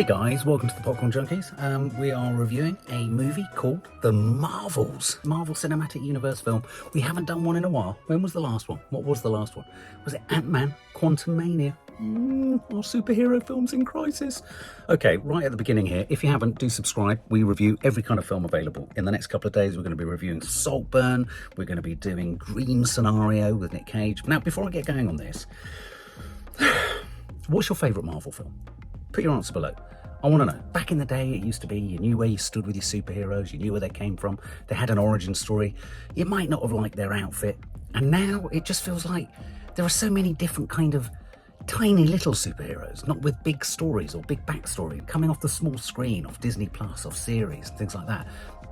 Hey guys, welcome to the Popcorn Junkies. We are reviewing a movie called The Marvels, Marvel Cinematic Universe film. We haven't done one in a while. When was the last one? What was the last one? Was it Ant-Man, Quantumania? Our superhero films in crisis. Okay, right at the beginning here, if you haven't, do subscribe. We review every kind of film available. In the next couple of days, we're going to be reviewing Saltburn. We're going to be doing Dream Scenario with Nick Cage. Now, before I get going on this, what's your favourite Marvel film? Put your answer below. I want to know. Back in the day, it used to be you knew where you stood with your superheroes, you knew where they came from, they had an origin story. You might not have liked their outfit, and now it just feels like there are so many different kind of tiny little superheroes, not with big stories or big backstory, coming off the small screen, off Disney Plus, off series, and things like that.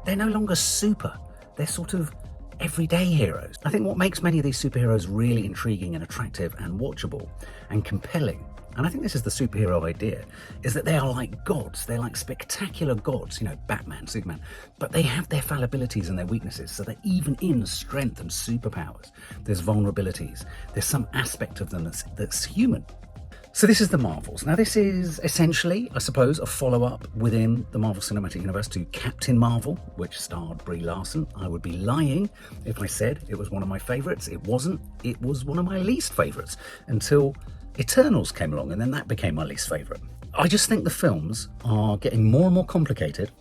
They're no longer super. They're sort of everyday heroes. I think what makes many of these superheroes really intriguing and attractive and watchable and compelling, and I think this is the superhero idea, is that they are like gods. They're like spectacular gods, you know, Batman, Superman, but they have their fallibilities and their weaknesses, so that even in strength and superpowers, there's vulnerabilities. There's some aspect of them that's human. So this is the Marvels. Now this is essentially, I suppose, a follow-up within the Marvel Cinematic Universe to Captain Marvel, which starred Brie Larson. I would be lying if I said it was one of my favourites. It wasn't. It was one of my least favourites until Eternals came along, and then that became my least favourite. I just think the films are getting more and more complicated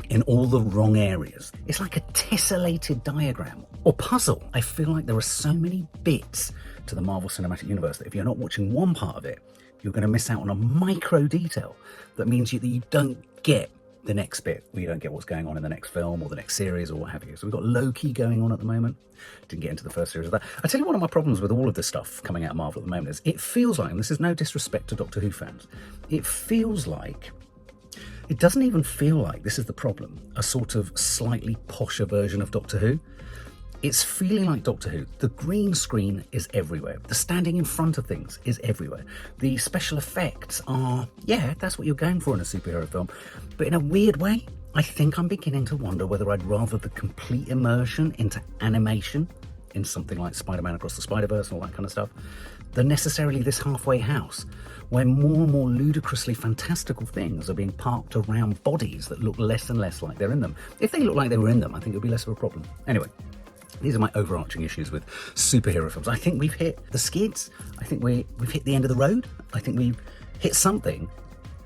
in all the wrong areas. It's like a tessellated diagram or puzzle. I feel like there are so many bits to the Marvel Cinematic Universe that if you're not watching one part of it, you're going to miss out on a micro detail that means that you don't get the next bit, or you don't get what's going on in the next film or the next series or what have you. So we've got Loki going on at the moment. Didn't get into the first series of that. I tell you, one of my problems with all of this stuff coming out of Marvel at the moment is it feels like, and this is no disrespect to Doctor Who fans, it feels like, it doesn't even feel like, this is the problem, a sort of slightly posher version of Doctor Who. It's feeling like Doctor Who. The green screen is everywhere. The standing in front of things is everywhere. The special effects are, yeah, that's what you're going for in a superhero film. But in a weird way, I think I'm beginning to wonder whether I'd rather the complete immersion into animation in something like Spider-Man Across the Spider-Verse and all that kind of stuff, than necessarily this halfway house, where more and more ludicrously fantastical things are being parked around bodies that look less and less like they're in them. If they look like they were in them, I think it would be less of a problem. Anyway. These are my overarching issues with superhero films. I think we've hit the skids. I think we've hit the end of the road. I think we've hit something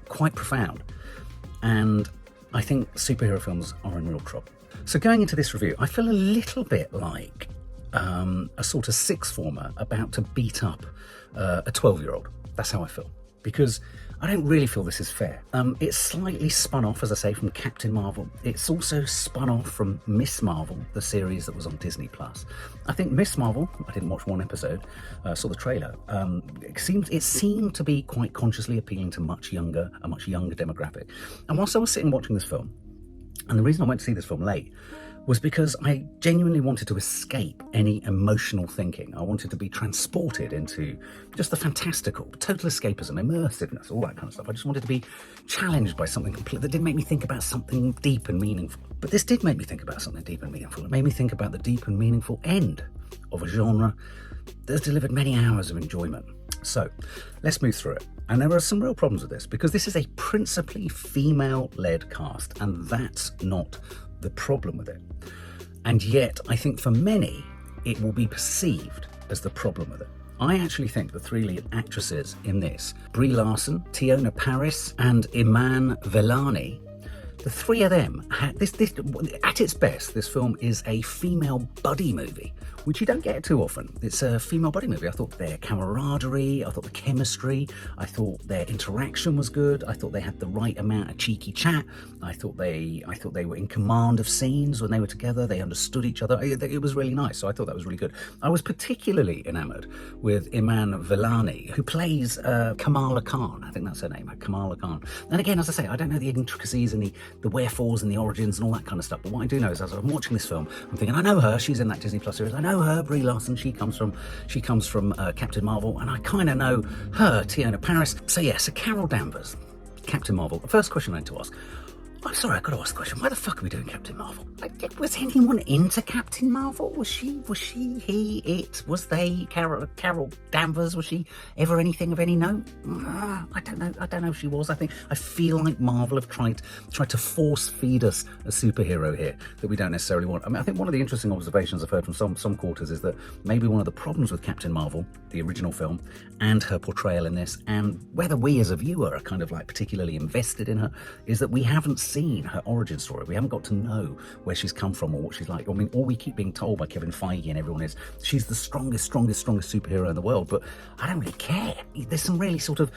quite profound. And I think superhero films are in real trouble. So going into this review, I feel a little bit like a sort of sixth former about to beat up a 12-year-old. That's how I feel. Because I don't really feel this is fair. It's slightly spun off, as I say, from Captain Marvel. It's also spun off from Miss Marvel, the series that was on Disney Plus. I think Miss Marvel, I didn't watch one episode, saw the trailer. It seemed to be quite consciously appealing to a much younger demographic. And whilst I was sitting watching this film, and the reason I went to see this film late was because I genuinely wanted to escape any emotional thinking. I wanted to be transported into just the fantastical, total escapism, immersiveness, all that kind of stuff. I just wanted to be challenged by something complete that didn't make me think about something deep and meaningful. But this did make me think about something deep and meaningful. It made me think about the deep and meaningful end of a genre that has delivered many hours of enjoyment. So let's move through it. And there are some real problems with this, because this is a principally female-led cast, and that's not the problem with it. And yet, I think for many, it will be perceived as the problem with it. I actually think the three lead actresses in this, Brie Larson, Teyonah Parris, and Iman Vellani, the three of them, at its best, this film is a female buddy movie, which you don't get too often. It's a female buddy movie. I thought their camaraderie, I thought the chemistry, I thought their interaction was good. I thought they had the right amount of cheeky chat. I thought they were in command of scenes when they were together. They understood each other. It was really nice. So I thought that was really good. I was particularly enamored with Iman Vellani, who plays Kamala Khan. I think that's her name, Kamala Khan. And again, as I say, I don't know the intricacies and the wherefores and the origins and all that kind of stuff. But what I do know is, as I'm watching this film, I'm thinking, I know her. She's in that Disney Plus series. I know her, Brie Larson. She comes from Captain Marvel, and I kind of know her, Teyonah Parris. So yes, Carol Danvers, Captain Marvel. The first question I need to ask: I'm sorry, I've got to ask the question. Why the fuck are we doing Captain Marvel? Like, was anyone into Captain Marvel? Was she, he, it? Was they? Carol Danvers? Was she ever anything of any note? I don't know. I don't know if she was. I feel like Marvel have tried to force feed us a superhero here that we don't necessarily want. I mean, I think one of the interesting observations I've heard from some quarters is that maybe one of the problems with Captain Marvel, the original film, and her portrayal in this, and whether we as a viewer are kind of like particularly invested in her, is that we haven't seen her origin story. We haven't got to know where she's come from or what she's like. I mean, all we keep being told by Kevin Feige and everyone is she's the strongest superhero in the world, but I don't really care. There's some really sort of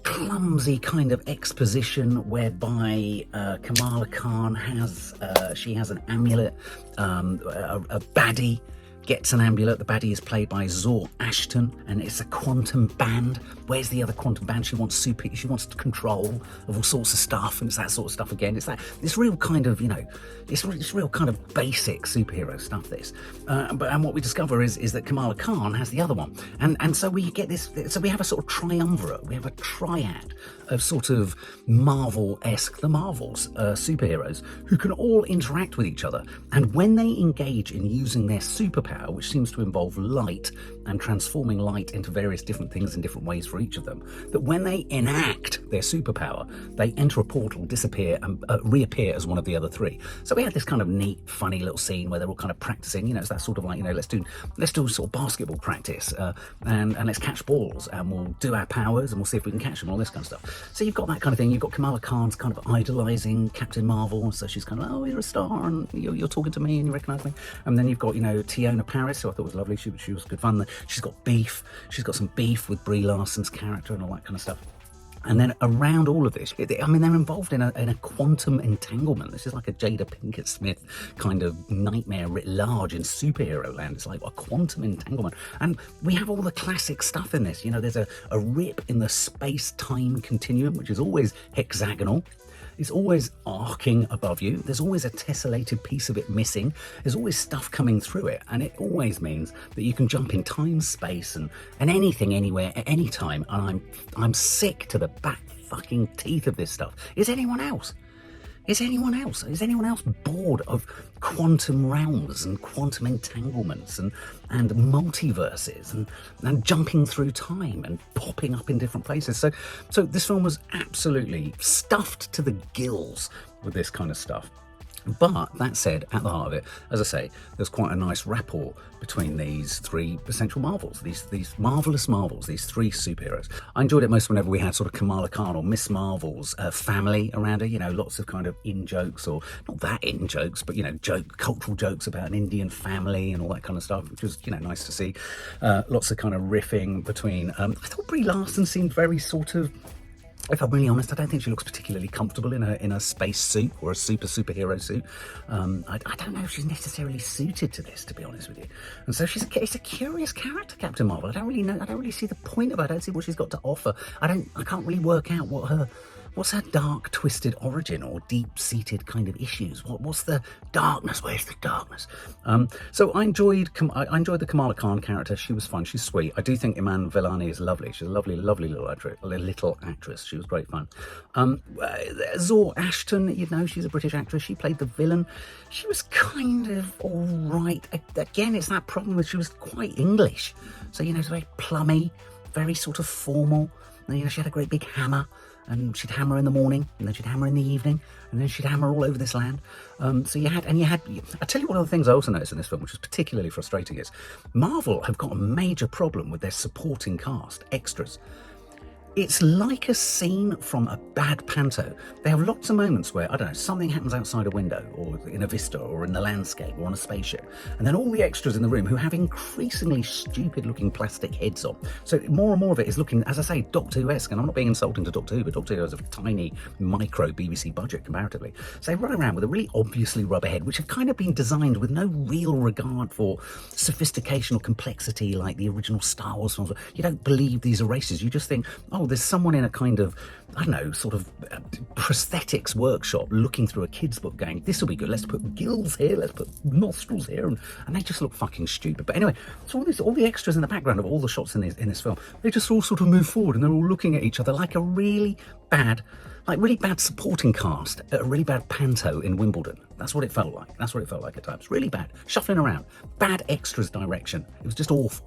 clumsy kind of exposition whereby Kamala Khan has an amulet, a baddie gets an amulet. The baddie is played by Zawe Ashton, and it's a quantum band. Where's the other quantum band? She wants control of all sorts of stuff, and it's that sort of stuff again. It's this real kind of, it's real kind of basic superhero stuff, this. And what we discover is that Kamala Khan has the other one. And so we get this, so we have a sort of triumvirate, we have a triad of sort of Marvel-esque, the Marvels, superheroes, who can all interact with each other. And when they engage in using their superpower, which seems to involve light and transforming light into various different things in different ways for each of them, that when they enact their superpower, they enter a portal, disappear, and reappear as one of the other three. So we had this kind of neat, funny little scene where they're all kind of practicing. It's that sort of like, let's do sort of basketball practice, and let's catch balls, and we'll do our powers, and we'll see if we can catch them, all this kind of stuff. So you've got that kind of thing. You've got Kamala Khan's kind of idolising Captain Marvel, and so she's kind of, oh, you're a star, and you're talking to me, and you recognise me. And then you've got, Teyonah Parris, who I thought was lovely. She was good fun. She's got beef. She's got some beef with Brie Larson's character and all that kind of stuff. And then around all of this, they're involved in a quantum entanglement. This is like a Jada Pinkett Smith kind of nightmare writ large in superhero land. It's like a quantum entanglement. And we have all the classic stuff in this. There's a rip in the space-time continuum, which is always hexagonal. It's always arcing above you. There's always a tessellated piece of it missing. There's always stuff coming through it. And it always means that you can jump in time, space, and anything, anywhere, at any time. And I'm sick to the back fucking teeth of this stuff. Is anyone else? Is anyone else bored of quantum realms and quantum entanglements and multiverses and jumping through time and popping up in different places? So this film was absolutely stuffed to the gills with this kind of stuff. But that said, at the heart of it, as I say, there's quite a nice rapport between these three essential Marvels, these marvellous Marvels, these three superheroes. I enjoyed it most whenever we had sort of Kamala Khan or Miss Marvel's family around her, lots of kind of in-jokes, or not that in-jokes, but, cultural jokes about an Indian family and all that kind of stuff, which was, nice to see. Lots of kind of riffing between... I thought Brie Larson seemed very sort of... If I'm really honest, I don't think she looks particularly comfortable in a space suit or a superhero suit. I don't know if she's necessarily suited to this, to be honest with you. And so it's a curious character, Captain Marvel. I don't really see the point of her. I don't see what she's got to offer. I can't really work out what's her dark, twisted origin or deep-seated kind of issues. What's the darkness? Where's the darkness? So I enjoyed the Kamala Khan character. She was fun. She's sweet. I do think Iman Vellani is lovely. She's a lovely little actress. She was great fun. Zawe Ashton, she's a British actress. She played the villain. She was kind of all right. Again, it's that problem that she was quite English. So, it's very plummy, very sort of formal. And, she had a great big hammer. And she'd hammer in the morning, and then she'd hammer in the evening, and then she'd hammer all over this land. So you had. I tell you, one of the things I also noticed in this film, which was particularly frustrating, is Marvel have got a major problem with their supporting cast, extras. It's like a scene from a bad panto. They have lots of moments where, I don't know, something happens outside a window or in a vista or in the landscape or on a spaceship. And then all the extras in the room who have increasingly stupid looking plastic heads on. So more and more of it is looking, as I say, Doctor Who-esque. And I'm not being insulting to Doctor Who, but Doctor Who has a tiny micro BBC budget comparatively. So they run around with a really obviously rubber head, which have kind of been designed with no real regard for sophistication or complexity like the original Star Wars films. You don't believe these are races. You just think, oh, oh, there's someone in a kind of, I don't know, sort of prosthetics workshop looking through a kid's book going, this will be good, let's put gills here, let's put nostrils here, and they just look fucking stupid. But anyway, so all the extras in the background of all the shots in this film, they just all sort of move forward and they're all looking at each other like a really bad supporting cast at a really bad panto in Wimbledon. That's what it felt like. That's what it felt like at times. Really bad. Shuffling around. Bad extras direction. It was just awful.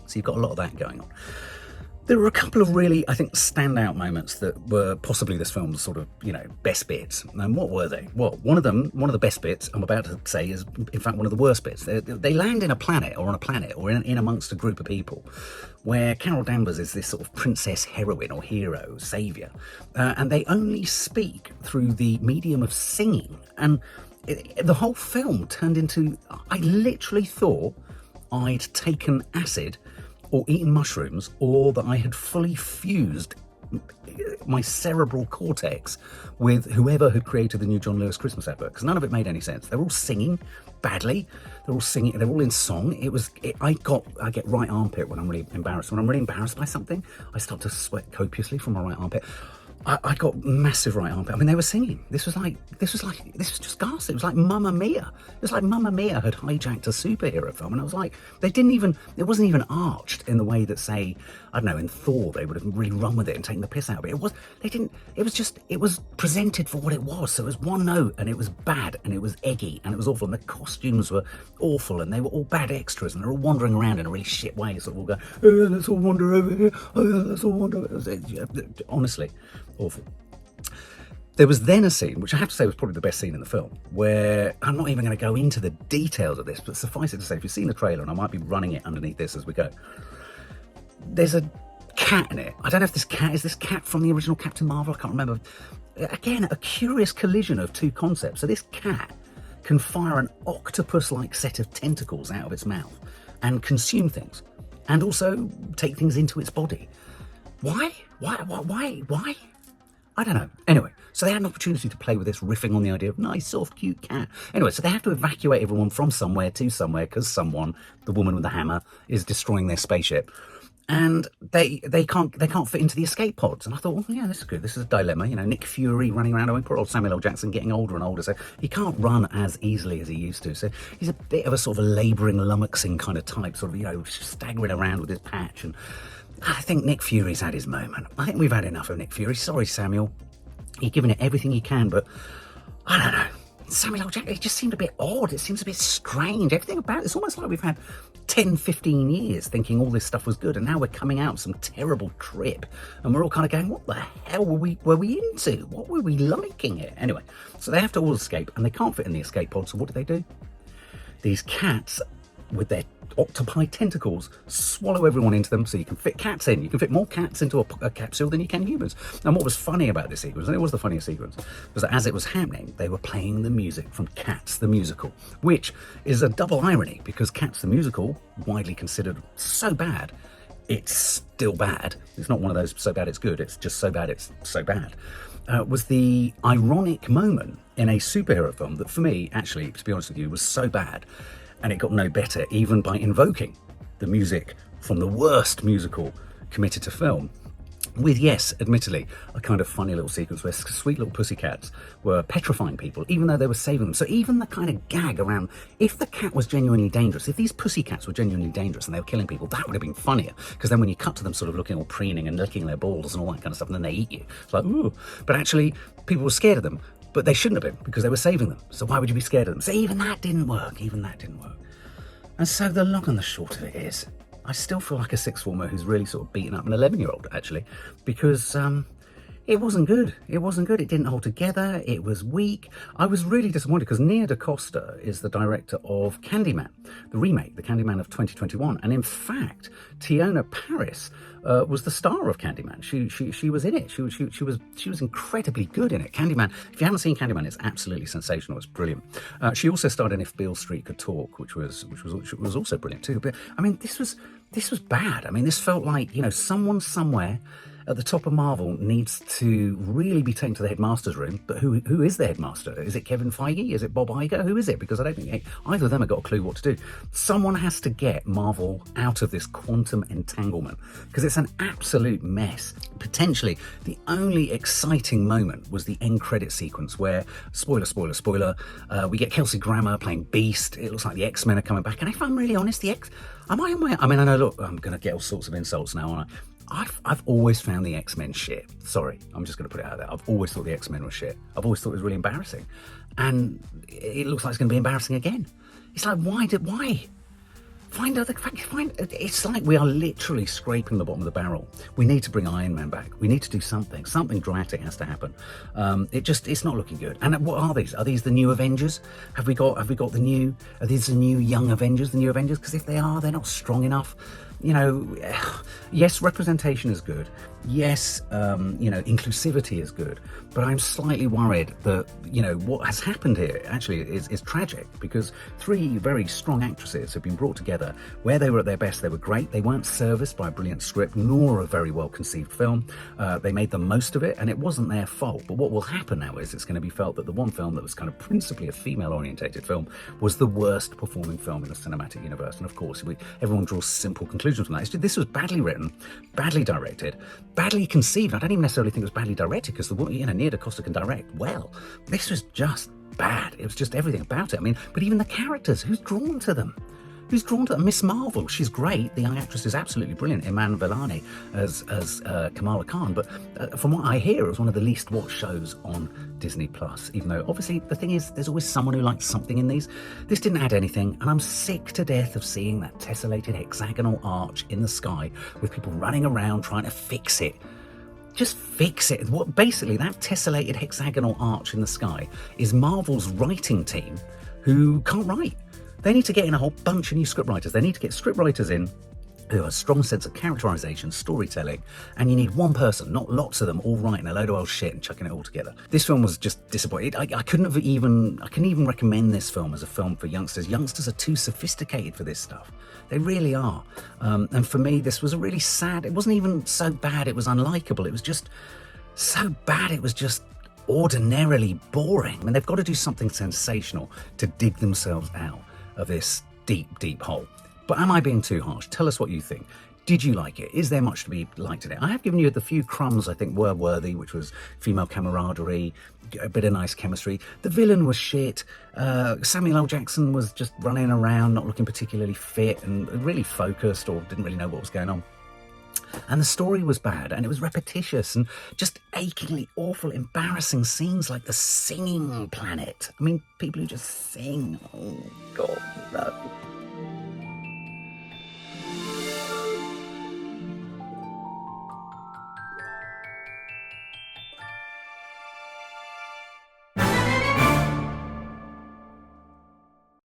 So you've got a lot of that going on. There were a couple of really, I think, standout moments that were possibly this film's sort of, best bits. And what were they? Well, one of the best bits I'm about to say is, in fact, one of the worst bits. They land in a planet, or on a planet, or in amongst a group of people, where Carol Danvers is this sort of princess heroine or hero, saviour. And they only speak through the medium of singing. And the whole film turned into, I literally thought I'd taken acid or eaten mushrooms, or that I had fully fused my cerebral cortex with whoever had created the new John Lewis Christmas advert, because none of it made any sense. They're all singing badly. They're all in song. I get right armpit when I'm really embarrassed. When I'm really embarrassed by something, I start to sweat copiously from my right armpit. I got massive right armpit. I mean, they were singing. This was just ghastly. It was like Mamma Mia. It was like Mamma Mia had hijacked a superhero film. And I was like, it wasn't even arched in the way that, say, I don't know, in Thor, they would have really run with it and taken the piss out of it. It was presented for what it was. So it was one note, and it was bad, and it was eggy, and it was awful. And the costumes were awful, and they were all bad extras, and they're all wandering around in a really shit way. Sort of all go, let's all wander over here. Let's all wander over here. Honestly, awful. There was then a scene, which I have to say was probably the best scene in the film, where I'm not even going to go into the details of this, but suffice it to say, if you've seen the trailer, and I might be running it underneath this as we go, there's a cat in it. I don't know if this cat from the original Captain Marvel? I can't remember. Again, a curious collision of two concepts. So this cat can fire an octopus-like set of tentacles out of its mouth and consume things, and also take things into its body. Why? I don't know. Anyway, so they had an opportunity to play with this, riffing on the idea of nice, soft, cute cat. Anyway, so they have to evacuate everyone from somewhere to somewhere because someone, the woman with the hammer, is destroying their spaceship. And they can't fit into the escape pods. And I thought, well, yeah, this is good. This is a dilemma. Nick Fury running around. I mean, poor old Samuel L. Jackson getting older and older, so he can't run as easily as he used to. So he's a bit of a sort of a labouring, lummoxing kind of type, sort of, staggering around with his patch. And I think Nick Fury's had his moment. I think we've had enough of Nick Fury. Sorry, Samuel. You're giving it everything you can, but I don't know. Samuel L. Jackson, it just seemed a bit odd. It seems a bit strange. Everything about it's almost like we've had 10, 15 years thinking all this stuff was good, and now we're coming out of some terrible trip, and we're all kind of going, what the hell were we into? What were we liking it? Anyway, so they have to all escape, and they can't fit in the escape pod, so what do? These cats, with their octopi tentacles, swallow everyone into them, so you can fit cats in. You can fit more cats into a capsule than you can humans. And what was funny about this sequence, and it was the funniest sequence, was that as it was happening, they were playing the music from Cats the Musical, which is a double irony, because Cats the Musical, widely considered so bad, it's still bad. It's not one of those so bad it's good, it's just so bad it's so bad. Was the ironic moment in a superhero film that, for me, actually, to be honest with you, was so bad, and it got no better even by invoking the music from the worst musical committed to film, with, yes, admittedly, a kind of funny little sequence where sweet little pussycats were petrifying people, even though they were saving them. So even the kind of gag around, if the cat was genuinely dangerous, if these pussycats were genuinely dangerous and they were killing people, that would have been funnier, because then when you cut to them sort of looking all preening and licking their balls and all that kind of stuff, and then they eat you, it's like, ooh. But actually, people were scared of them. But they shouldn't have been, because they were saving them. So why would you be scared of them? So even that didn't work. And so the long and the short of it is, I still feel like a sixth former who's really sort of beaten up an 11-year-old, actually, because it wasn't good. It didn't hold together. It was weak. I was really disappointed because Nia DaCosta is the director of Candyman, the remake, the Candyman of 2021. And in fact, Teyonah Parris was the star of Candyman. She was in it. She was incredibly good in it. Candyman, if you haven't seen Candyman, it's absolutely sensational. It's brilliant. She also starred in If Beale Street Could Talk, which was also brilliant too. But I mean, this was bad. I mean, this felt like, someone somewhere at the top of Marvel needs to really be taken to the headmaster's room. But who is the headmaster? Is it Kevin Feige? Is it Bob Iger? Who is it? Because I don't think either of them have got a clue what to do. Someone has to get Marvel out of this quantum entanglement, because it's an absolute mess. Potentially, the only exciting moment was the end credit sequence where, spoiler, we get Kelsey Grammer playing Beast. It looks like the X-Men are coming back. And if I'm really honest, I know, look, I'm going to get all sorts of insults now, aren't I? I've always found the X-Men shit. Sorry, I'm just going to put it out there. I've always thought the X-Men were shit. I've always thought it was really embarrassing. And it looks like it's going to be embarrassing again. It's like, why? It's like we are literally scraping the bottom of the barrel. We need to bring Iron Man back. We need to do something. Something dramatic has to happen. It's not looking good. And what are these? Are these the new Avengers? Are these the new young Avengers? The new Avengers? Because if they are, they're not strong enough. Yes, representation is good. Yes, inclusivity is good. But I'm slightly worried that, what has happened here actually is tragic, because three very strong actresses have been brought together where they were at their best. They were great. They weren't serviced by a brilliant script nor a very well conceived film. They made the most of it, and it wasn't their fault. But what will happen now is it's going to be felt that the one film that was kind of principally a female-orientated film was the worst performing film in the cinematic universe. And of course, everyone draws simple conclusions from that. This was badly written, badly directed, badly conceived. I don't even necessarily think it was badly directed, because Nia DaCosta can direct well. This was just bad. It was just everything about it. I mean, but even the characters, who's drawn to them? Miss Marvel, she's great. The young actress is absolutely brilliant. Iman Vellani as Kamala Khan. But from what I hear, it was one of the least watched shows on Disney Plus. Even though, obviously, the thing is, there's always someone who likes something in these. This didn't add anything, and I'm sick to death of seeing that tessellated hexagonal arch in the sky with people running around trying to fix it. Just fix it. Basically, that tessellated hexagonal arch in the sky is Marvel's writing team who can't write. They need to get in a whole bunch of new scriptwriters. They need to get scriptwriters in who have a strong sense of characterization, storytelling, and you need one person, not lots of them, all writing a load of old shit and chucking it all together. This film was just disappointing. I couldn't even recommend this film as a film for youngsters. Youngsters are too sophisticated for this stuff. They really are. And for me, this was a really sad. It wasn't even so bad it was unlikable. It was just so bad it was just ordinarily boring. I mean, they've got to do something sensational to dig themselves out of this deep hole. But am I being too harsh? Tell us what you think. Did you like it? Is there much to be liked in it? I have given you the few crumbs I think were worthy, which was female camaraderie, a bit of nice chemistry. The villain was shit. Samuel L. Jackson was just running around, not looking particularly fit and really focused, or didn't really know what was going on. And the story was bad, and it was repetitious and just achingly awful, embarrassing scenes like the singing planet. I mean, people who just sing. Oh, God, no.